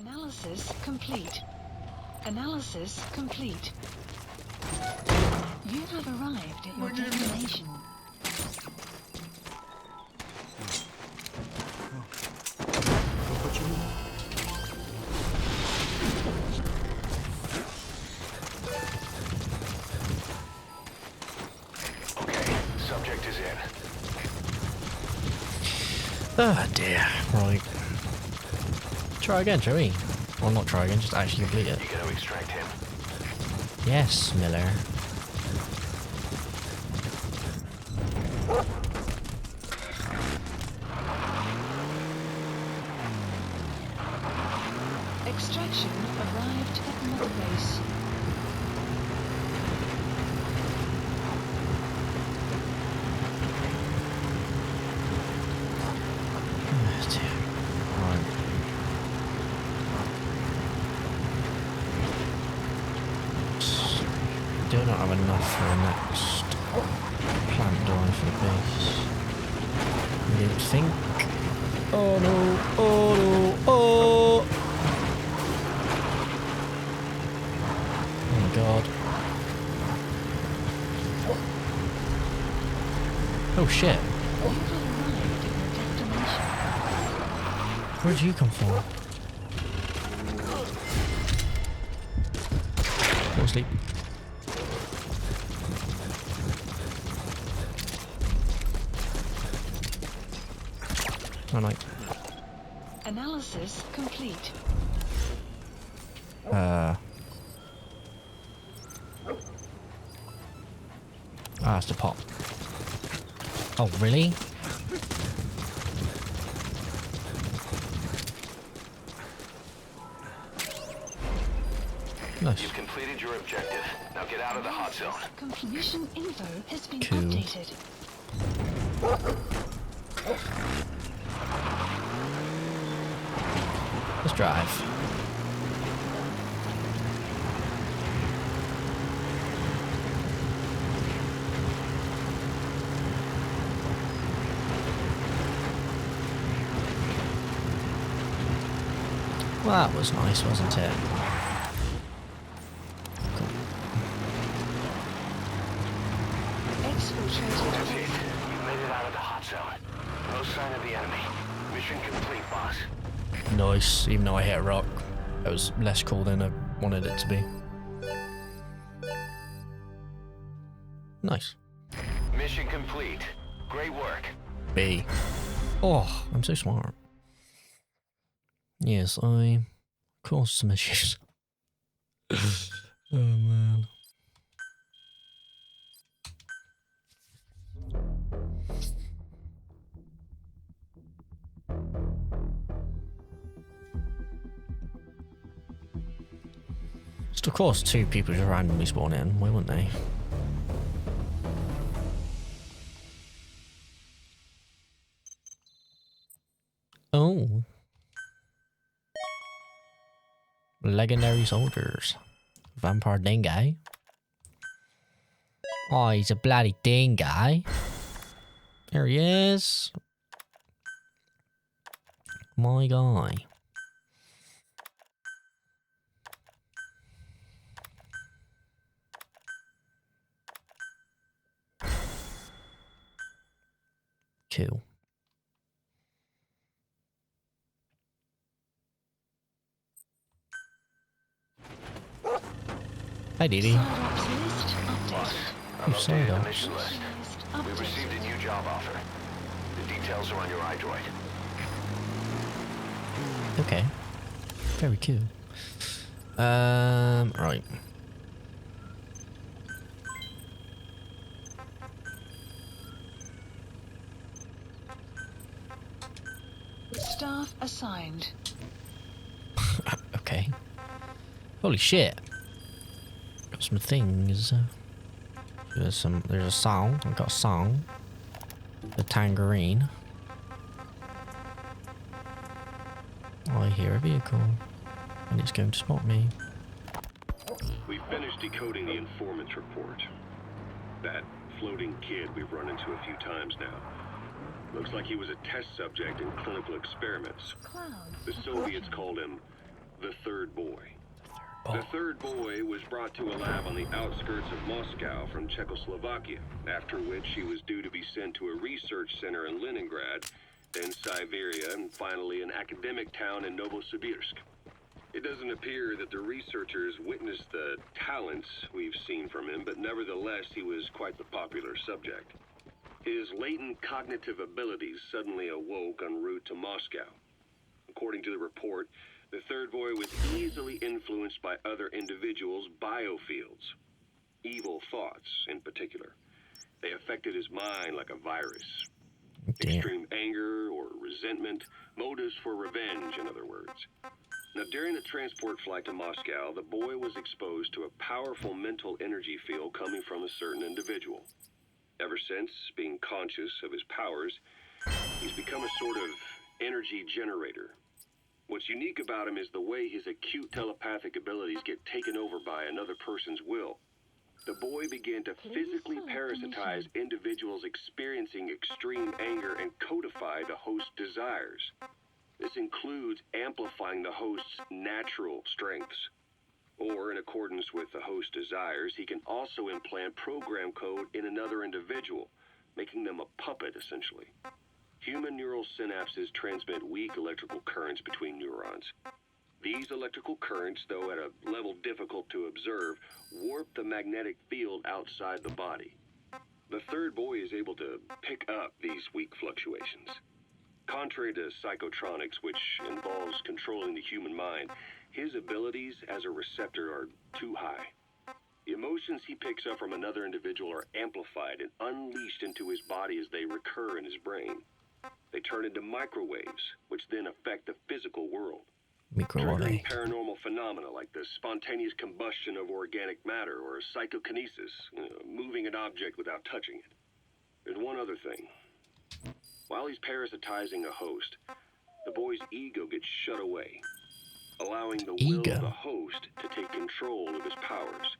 Analysis complete. Analysis complete. You have arrived at your destination. Okay, subject is in. Oh dear. Right. Try again, shall we? Or not try again, just actually complete it. You gotta extract him. Yes, Miller. Extraction arrived at Mother Base. Oh dear. Right. Do not have enough for the next plant drive for the base. I don't think. Oh no! Oh no! Oh! Oh my god! Oh shit! You have arrived at your destination. Where'd you come from? Go to sleep. Oh no. Analysis complete. It's the pop. Oh, really? Nice. You've completed your objective. Now get out of the hot zone. Mission info has been Cool. updated. Let's drive. Well, that was nice, wasn't it? Exfiltrated. That's it. You made it out of the hot zone. No sign of the enemy. Mission complete, boss. Nice, even though I hit a rock. It was less cool than I wanted it to be. Nice. Mission complete. Great work. B. Oh, I'm so smart. Yes, I caused some issues. Oh man. Just of course 2 people just randomly spawn in, why wouldn't they? Oh. Legendary soldiers. Vampire dingo. Oh, he's a bloody dingo. There he is. My guy. Cool. Hi, Didi. Side-ops list Boss, updated. I've sorry, updated the Doc. mission list. List We received a updated. new job offer. The details are on your iDroid. Okay. Very cool. Right. Staff assigned. Okay. Holy shit. Got some things. There's a song. I've got a song. The tangerine. I hear a vehicle. And it's going to spot me. We finished decoding the informant's report. That floating kid we've run into a few times now. Looks like he was a test subject in clinical experiments. Clouds. The Soviets called him the third boy. Oh, The third boy was brought to a lab on the outskirts of Moscow from Czechoslovakia, after which he was due to be sent to a research center in Leningrad, then Siberia, and finally an academic town in Novosibirsk. It doesn't appear that the researchers witnessed the talents we've seen from him, but nevertheless he was quite the popular subject. His latent cognitive abilities suddenly awoke en route to Moscow. According to the report, the third boy was easily influenced by other individuals' biofields. Evil thoughts, in particular. They affected his mind like a virus. dear. Extreme anger or resentment, motives for revenge, in other words. Now, during the transport flight to Moscow, the boy was exposed to a powerful mental energy field coming from a certain individual. Ever since, being conscious of his powers, he's become a sort of energy generator. What's unique about him is the way his acute telepathic abilities get taken over by another person's will. The boy began to physically parasitize individuals experiencing extreme anger and codify the host's desires. This includes amplifying the host's natural strengths. Or, in accordance with the host's desires, he can also implant program code in another individual, making them a puppet, essentially. Human neural synapses transmit weak electrical currents between neurons. These electrical currents, though at a level difficult to observe, warp the magnetic field outside the body. The third boy is able to pick up these weak fluctuations. Contrary to psychotronics, which involves controlling the human mind, his abilities as a receptor are too high. The emotions he picks up from another individual are amplified and unleashed into his body as they recur in his brain. They turn into microwaves, which then affect the physical world, triggering Microwave. paranormal phenomena like the spontaneous combustion of organic matter or psychokinesis, moving an object without touching it. There's one other thing. While he's parasitizing a host, the boy's ego gets shut away, allowing the will Ego. of the host to take control of his powers,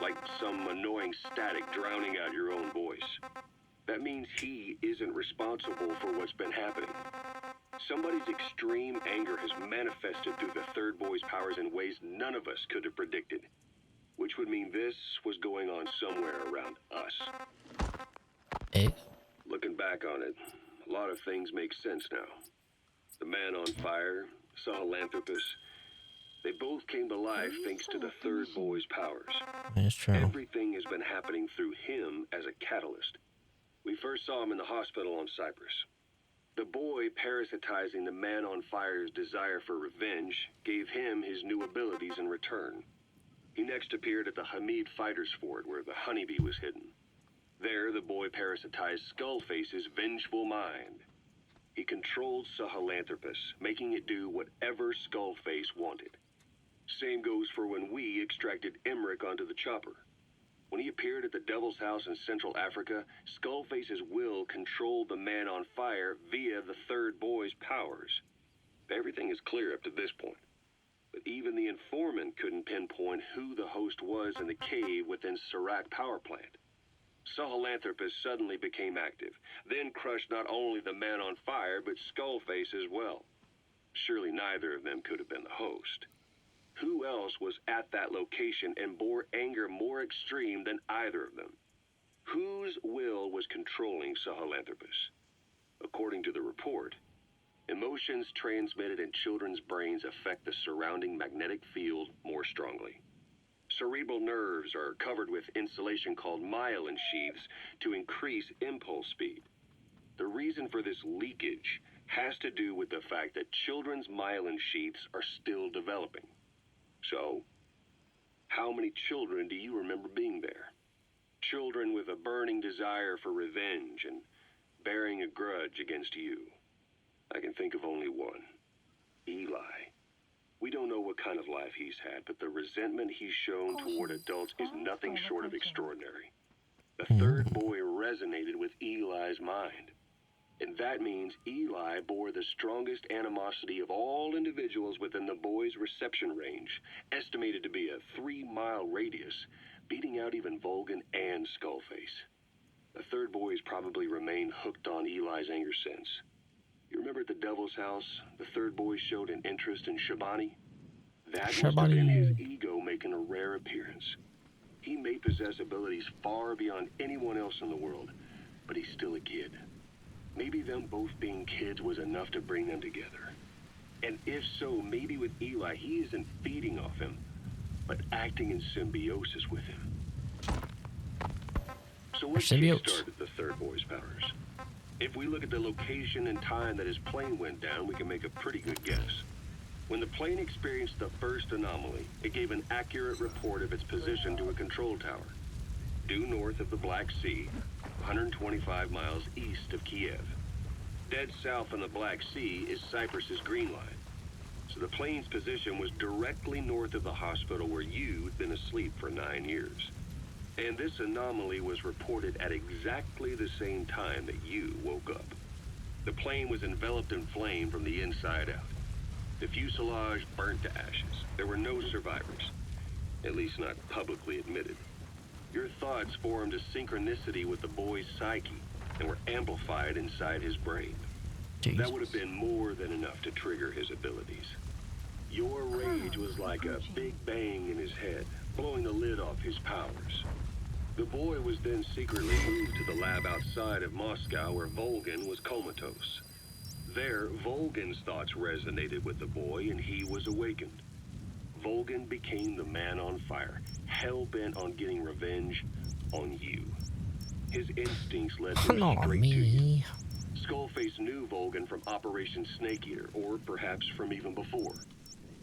like some annoying static drowning out your own voice. That means he isn't responsible for what's been happening. Somebody's extreme anger has manifested through the third boy's powers in ways none of us could have predicted, which would mean this was going on somewhere around us. Eh? Looking back on it, a lot of things make sense now. The man on fire, Sahelanthropus, they both came to life thanks to the third boy's powers. That's true. Everything has been happening through him as a catalyst. We first saw him in the hospital on Cyprus. The boy parasitizing the man on fire's desire for revenge gave him his new abilities in return. He next appeared at the Hamid Fighters Fort where the honeybee was hidden. There, the boy parasitized Skullface's vengeful mind. He controlled Sahelanthropus, making it do whatever Skullface wanted. Same goes for when we extracted Emmerich onto the chopper. When he appeared at the Devil's House in Central Africa, Skullface's will controlled the man on fire via the third boy's powers. Everything is clear up to this point. But even the informant couldn't pinpoint who the host was in the cave within Serac power plant. Sahelanthropus suddenly became active, then crushed not only the man on fire, but Skullface as well. Surely neither of them could have been the host. Who else was at that location and bore anger more extreme than either of them? Whose will was controlling Sahelanthropus? According to the report, emotions transmitted in children's brains affect the surrounding magnetic field more strongly. Cerebral nerves are covered with insulation called myelin sheaths to increase impulse speed. The reason for this leakage has to do with the fact that children's myelin sheaths are still developing. So, how many children do you remember being there? Children with a burning desire for revenge and bearing a grudge against you. I can think of only one. Eli. We don't know what kind of life he's had, but the resentment he's shown toward adults is nothing short of extraordinary. The third boy resonated with Eli's mind. And that means Eli bore the strongest animosity of all individuals within the boy's reception range, estimated to be a 3-mile radius, beating out even Volgan and Skullface. The third boy has probably remained hooked on Eli's anger since. You remember at the Devil's House, the third boy showed an interest in Shabani? That Sure, must have been his buddy. ego making a rare appearance. He may possess abilities far beyond anyone else in the world, but he's still a kid. Maybe them both being kids was enough to bring them together. And if so, maybe with Eli, he isn't feeding off him, but acting in symbiosis with him. So what Symbiotes. kickstarted the third boy's powers? If we look at the location and time that his plane went down, we can make a pretty good guess. When the plane experienced the first anomaly, it gave an accurate report of its position to a control tower, due north of the Black Sea, 125 miles east of Kiev. Dead south on the Black Sea is Cyprus's Green Line. So the plane's position was directly north of the hospital where you'd been asleep for 9 years. And this anomaly was reported at exactly the same time that you woke up. The plane was enveloped in flame from the inside out. The fuselage burnt to ashes. There were no survivors, at least not publicly admitted. Your thoughts formed a synchronicity with the boy's psyche and were amplified inside his brain. Jesus. That would have been more than enough to trigger his abilities. Your rage was like a big bang in his head, blowing the lid off his powers. The boy was then secretly moved to the lab outside of Moscow where Volgin was comatose. There, Volgin's thoughts resonated with the boy and he was awakened. Volgin became the man on fire, hell-bent on getting revenge on you. His instincts led him Not straight to you. me. Skullface knew Volgin from Operation Snake Eater, or perhaps from even before.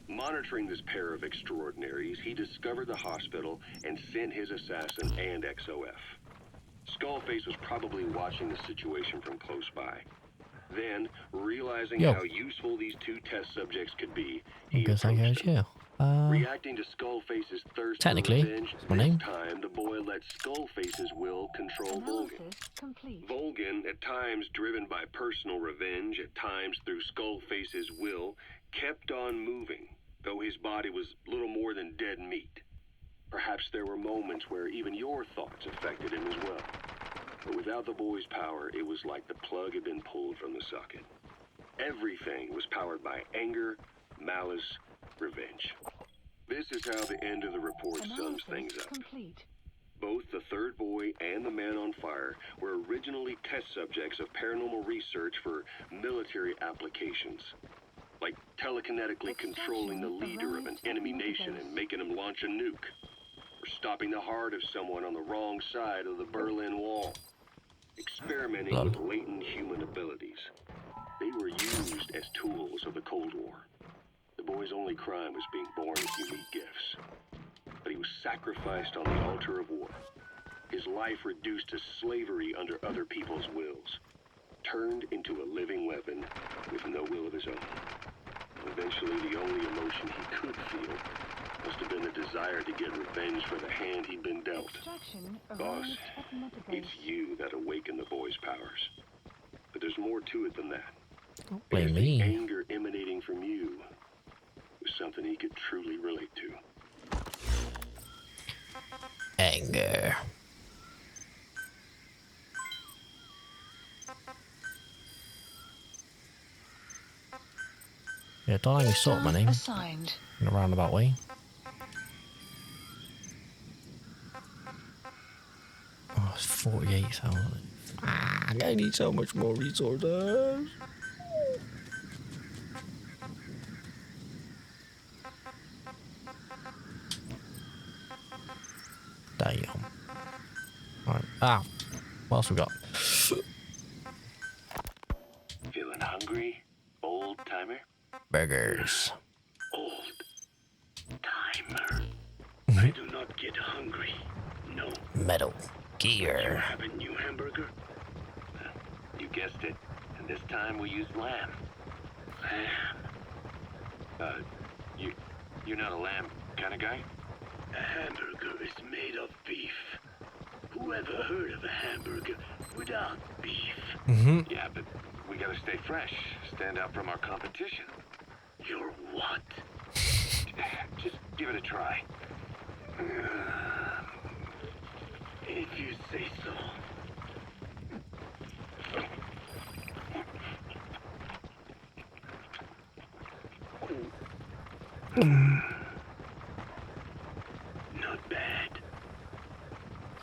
Monitoring this pair of extraordinaries, he discovered the hospital and sent his assassin and XOF. Skullface was probably watching the situation from close by. Then, realizing Yo. how useful these two test subjects could be, I he guess I go approached them. too. Reacting to Skullface's thirst Technically, for revenge, it's my this name. time the boy let Skullface's will control Volgin. Analysis complete. Volgin, at times driven by personal revenge, at times through Skullface's will, kept on moving, though his body was little more than dead meat. Perhaps there were moments where even your thoughts affected him as well. But without the boy's power, it was like the plug had been pulled from the socket. Everything was powered by anger, malice, revenge. This is how the end of the report sums things Analysis up. complete. Both the third boy and the man on fire were originally test subjects of paranormal research for military applications. Like telekinetically controlling the leader of an enemy nation and making him launch a nuke. Or stopping the heart of someone on the wrong side of the Berlin Wall. Experimenting with latent human abilities. They were used as tools of the Cold War. The boy's only crime was being born with unique gifts. But he was sacrificed on the altar of war. His life reduced to slavery under other people's wills. Turned into a living weapon with no will of his own. Eventually, the only emotion he could feel must have been the desire to get revenge for the hand he'd been dealt. Extraction Boss, arrived at Metabase. it's you that awakened the boy's powers. But there's more to it than that. Don't blame Because the me. anger emanating from you was something he could truly relate to. Anger. Yeah, don't let me sort my Task name assigned. in a roundabout way. Oh, it's 48,000. Ah, I need so much more resources. Damn. Alright. Ah. What else we got? Feeling hungry, old timer? Burgers. Old timer. I do not get hungry. No. Metal You Gear. have a new hamburger? You guessed it. And this time we used lamb. Lamb. You're not a lamb kind of guy? A hamburger is made of beef. Who ever heard of a hamburger without beef? Mm-hmm. Yeah, but we gotta stay fresh, stand out from our competition. You're what? Just give it a try. If you say so.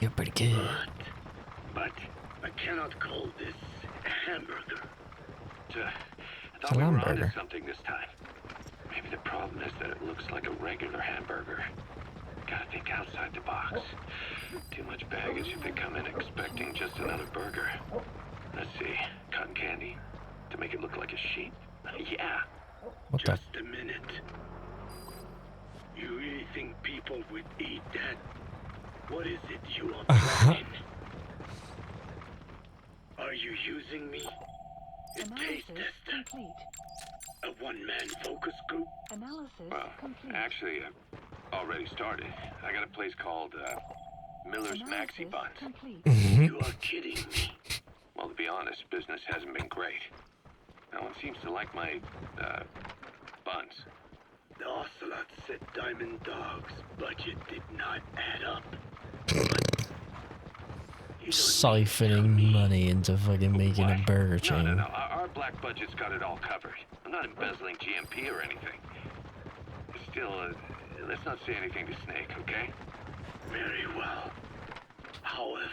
You're pretty good. But I cannot call this a hamburger. I It's a thought we lamb were onto burger. something this time. Maybe the problem is that it looks like a regular hamburger. Gotta think outside the box. Too much baggage if they come in expecting just another burger. Let's see, cotton candy to make it look like a sheep. Yeah. What the? Just a minute. You really think people would eat that? What is it you are planning? Are you using me? A taste Analysis tester? complete. A one-man focus group? Analysis Well, complete. actually, already started. I got a place called Miller's Maxi Analysis Buns. complete. You are kidding me. Well, to be honest, business hasn't been great. No one seems to like my buns. The Ocelot said Diamond Dog's budget did not add up. You don't need to tell Siphoning me. money into fucking making a What? burger chain. No. Our black budget's got it all covered. I'm not embezzling GMP or anything. Still, let's not say anything to Snake, okay? Very well. However,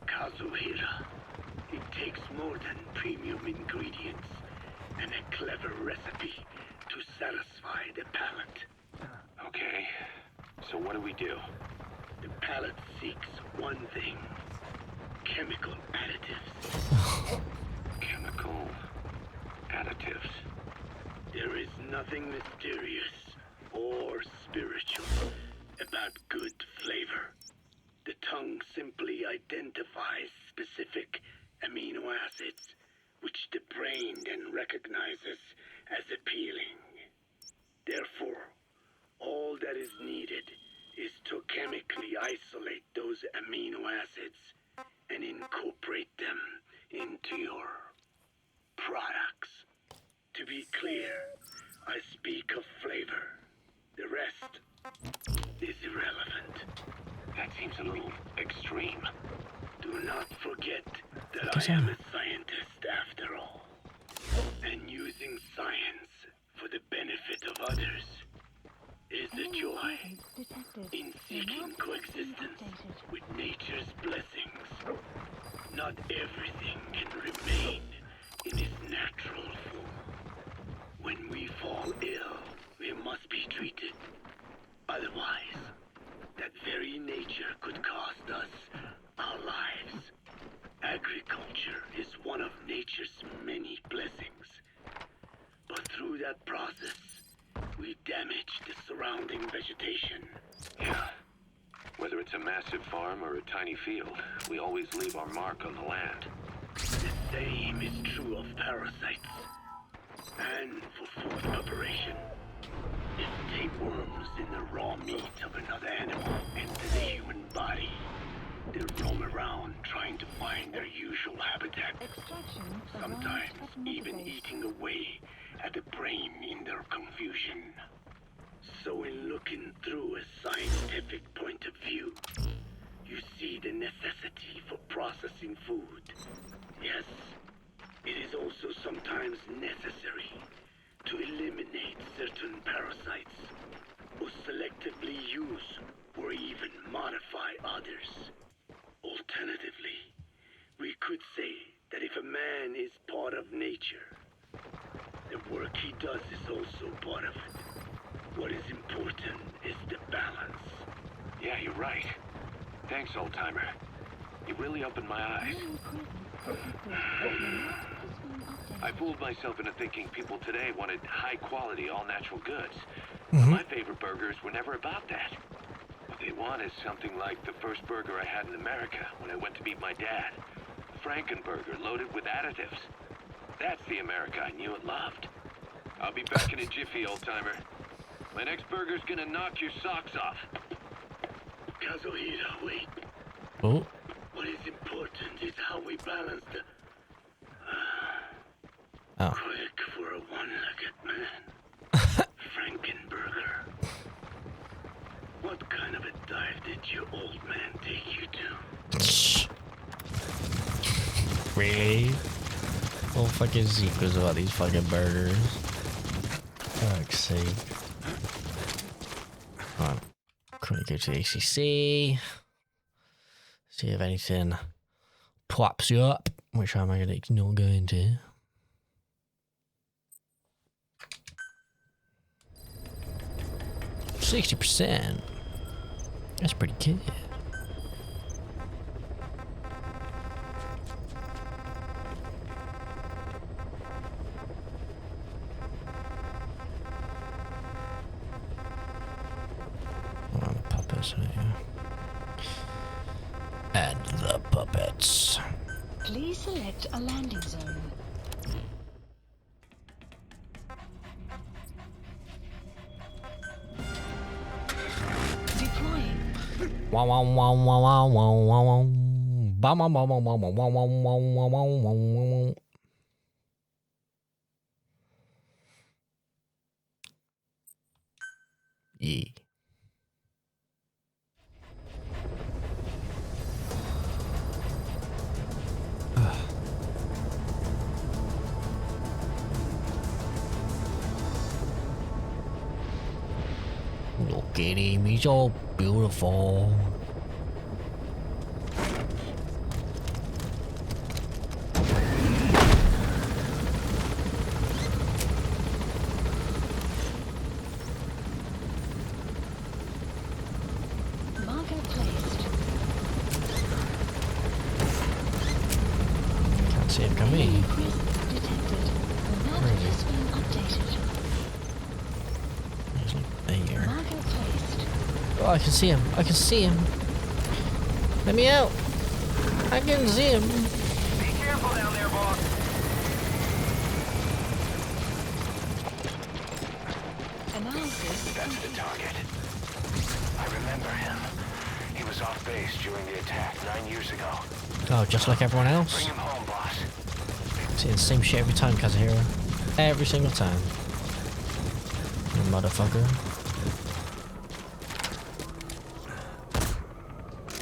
Kazuhira, it takes more than premium ingredients and a clever recipe to satisfy the palate. Okay. So what do we do? The palate seeks one thing: chemical additives. Chemical additives. There is nothing mysterious or spiritual about good flavor. The tongue simply identifies specific amino acids, which the brain then recognizes as appealing. Therefore, all that is needed is to chemically isolate those amino acids and incorporate them into your products. To be clear, I speak of flavor. The rest is irrelevant. That seems a little extreme. Do not forget that I am a scientist after all. And using science for the benefit of others is a joy Detected. in seeking coexistence with nature's blessings. Not everything can remain in its natural form. When we fall ill, we must be treated. Otherwise, that very nature could cost us our lives. Agriculture is one of nature's many blessings. But through that process, we damage the surrounding vegetation. Yeah. Whether it's a massive farm or a tiny field, we always leave our mark on the land. The same is true of parasites. And for food preparation. If tapeworms in the raw meat of another animal enter the human body, they roam around trying to find their usual habitat. Extraction. Sometimes arrived at even Mother Base. eating away at the brain in their confusion. So in looking through a scientific point of view, you see the necessity for processing food. Yes, it is also sometimes necessary to eliminate certain parasites, or selectively use or even modify others. Alternatively, we could say that if a man is part of nature, the work he does is also part of it. What is important is the balance. Yeah, you're right. Thanks, old-timer. You really opened my eyes. I fooled myself into thinking people today wanted high-quality, all-natural goods. But my favorite burgers were never about that. What they want is something like the first burger I had in America when I went to meet my dad. Frankenburger loaded with additives. That's the America I knew and loved. I'll be back in a jiffy, old-timer. My next burger's gonna knock your socks off. Kazuhira, wait. Oh, What is important is how we balance the... oh. Quick for a one-legged man. Frankenburger. What kind of a dive did your old man take you to? Really? Whole fucking secrets about these fucking burgers. Fuck's sake. Come on. Couldn't go to the ACC. See if anything pops you up, which I'm actually not going to. %60%. That's pretty good. Oh, the puppets, yeah. And the puppets. Please select a landing zone. Deploying. Wow wow wow wow wow wow wow wow. Bam bam bam bam bam bam bam bam bam bam bam. Yeah. Look at him, he's all beautiful. Marker placed. Can't see him coming. Enemy presence detected. The map Where is he? has been updated. He's like there. Marker placed. Oh, I can see him. I can see him. Let me out. I can see him. Be careful down there, boss. Analysis. That's the target. I remember him. He was off base during the attack 9 years ago. Oh, just like everyone Bring else. him home, boss. See the same shit every time, Kazuhiro. Every single time. You motherfucker.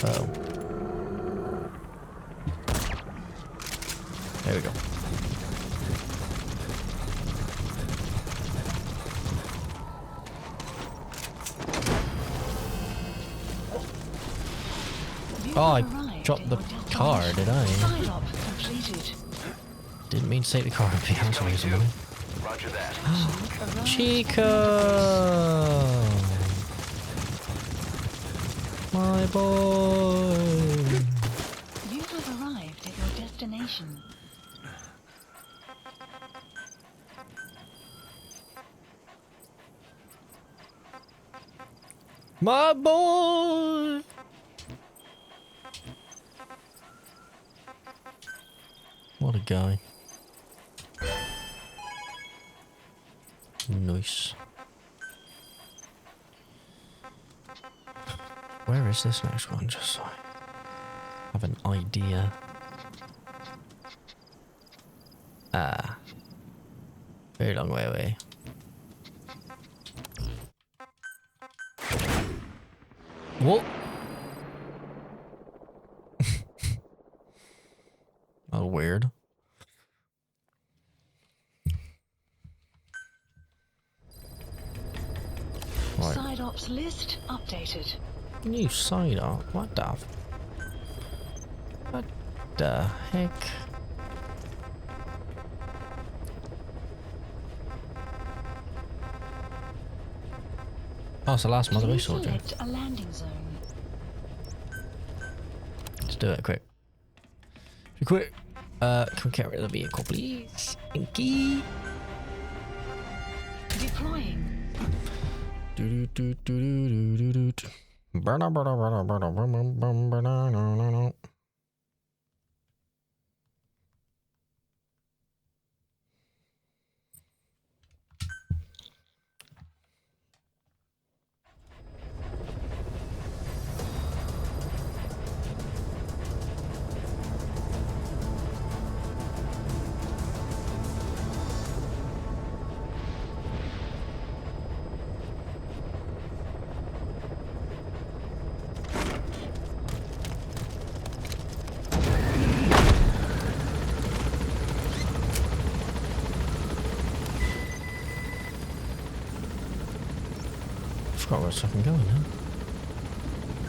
Uh-oh. There we go. You Oh, I have arrived dropped at the your destination. car, did I? Side op completed. Didn't mean to take the car up the house Coming recently. to. Roger that. Arrived Chico! My boy! You have arrived at your destination. My boy! What a guy. Nice. Where is this next one? Just so I have an idea. Ah. Very long way away. What? Oh, weird. Right. Side ops list updated. New side art? What the? What the heck? Oh, it's the last Mother Base Please soldier. select a landing zone. Let's do it quick. Be quick. Can we get rid of the vehicle, please? Thank you. Deploying. I forgot where it's fucking going now.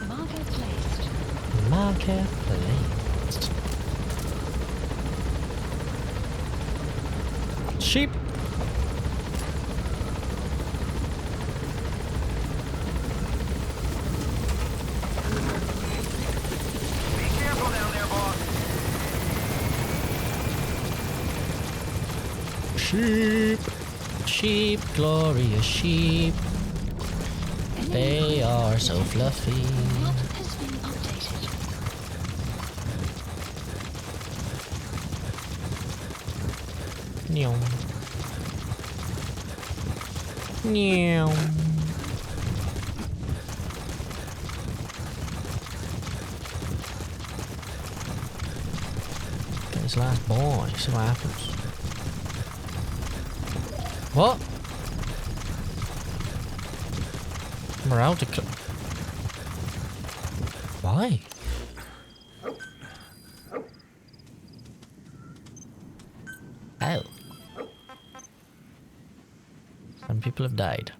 Marker placed. Marketplace. Sheep. Be careful down there, boss. Sheep. Sheep, glorious sheep. They are so fluffy. What has been updated? Meow. Meow. Get this last boy, see what happens. What? Morale decline. Why? Oh. Some people have died.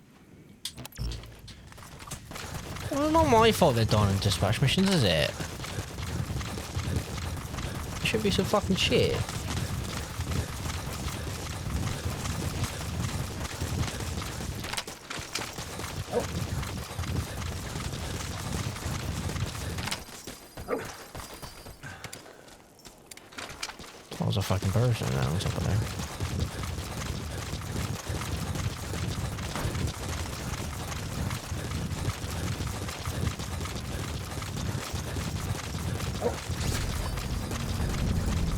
Well, it's not my fault they're done in dispatch missions, is it? It should be some fucking shit. That was a fucking person that was up there.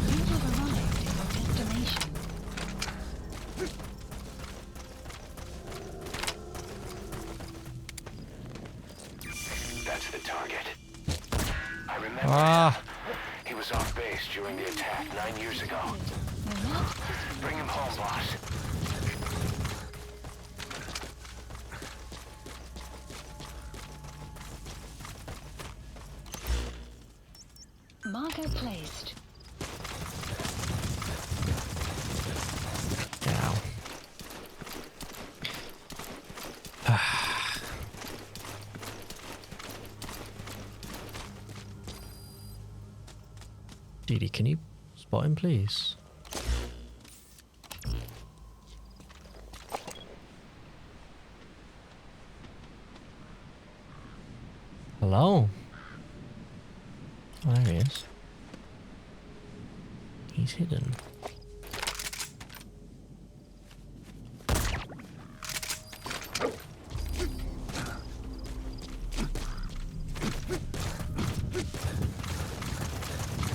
You have arrived at your destination. That's the target. I remember. Ah! He was off base during the attack 9 years ago. Your map has been Bring him home, boss. marker placed. Ow. Dee Dee, can you spot him, please? Hello? Oh, there he is. He's hidden.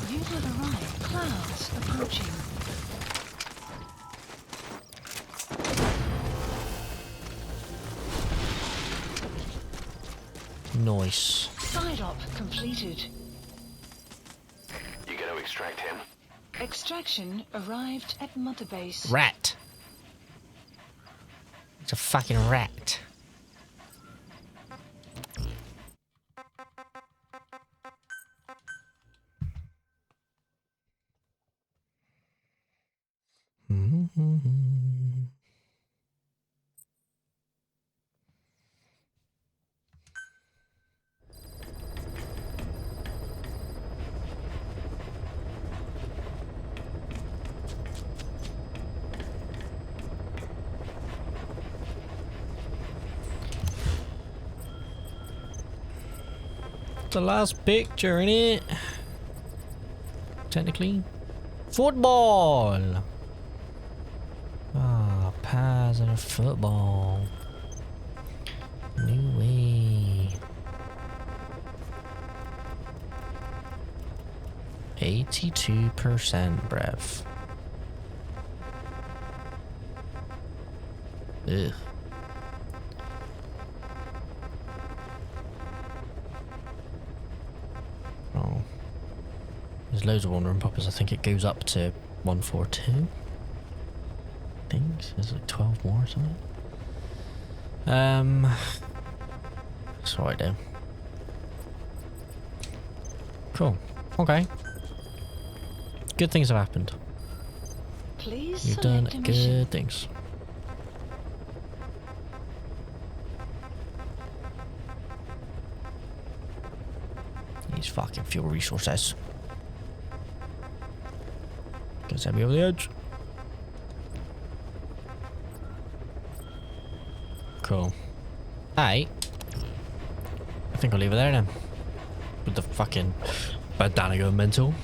You have arrived. Clouds approaching. Nice. Side op completed. You gonna extract him? Extraction arrived at Mother Base. Rat. It's a fucking rat. The last picture, innit? Technically. Football! Ah, pads and a football. New way. 82%, brev. Ugh. Oh. There's loads of wandering poppers. I think it goes up to 142. I think. There's like 12 more or something. That's what I do. Cool. Okay. Good things have happened. Please You've done select a mission. good things. these fucking fuel resources. Gonna send me over the edge. Cool. Hey. I think I'll leave it there then. With the fucking bandana going mental.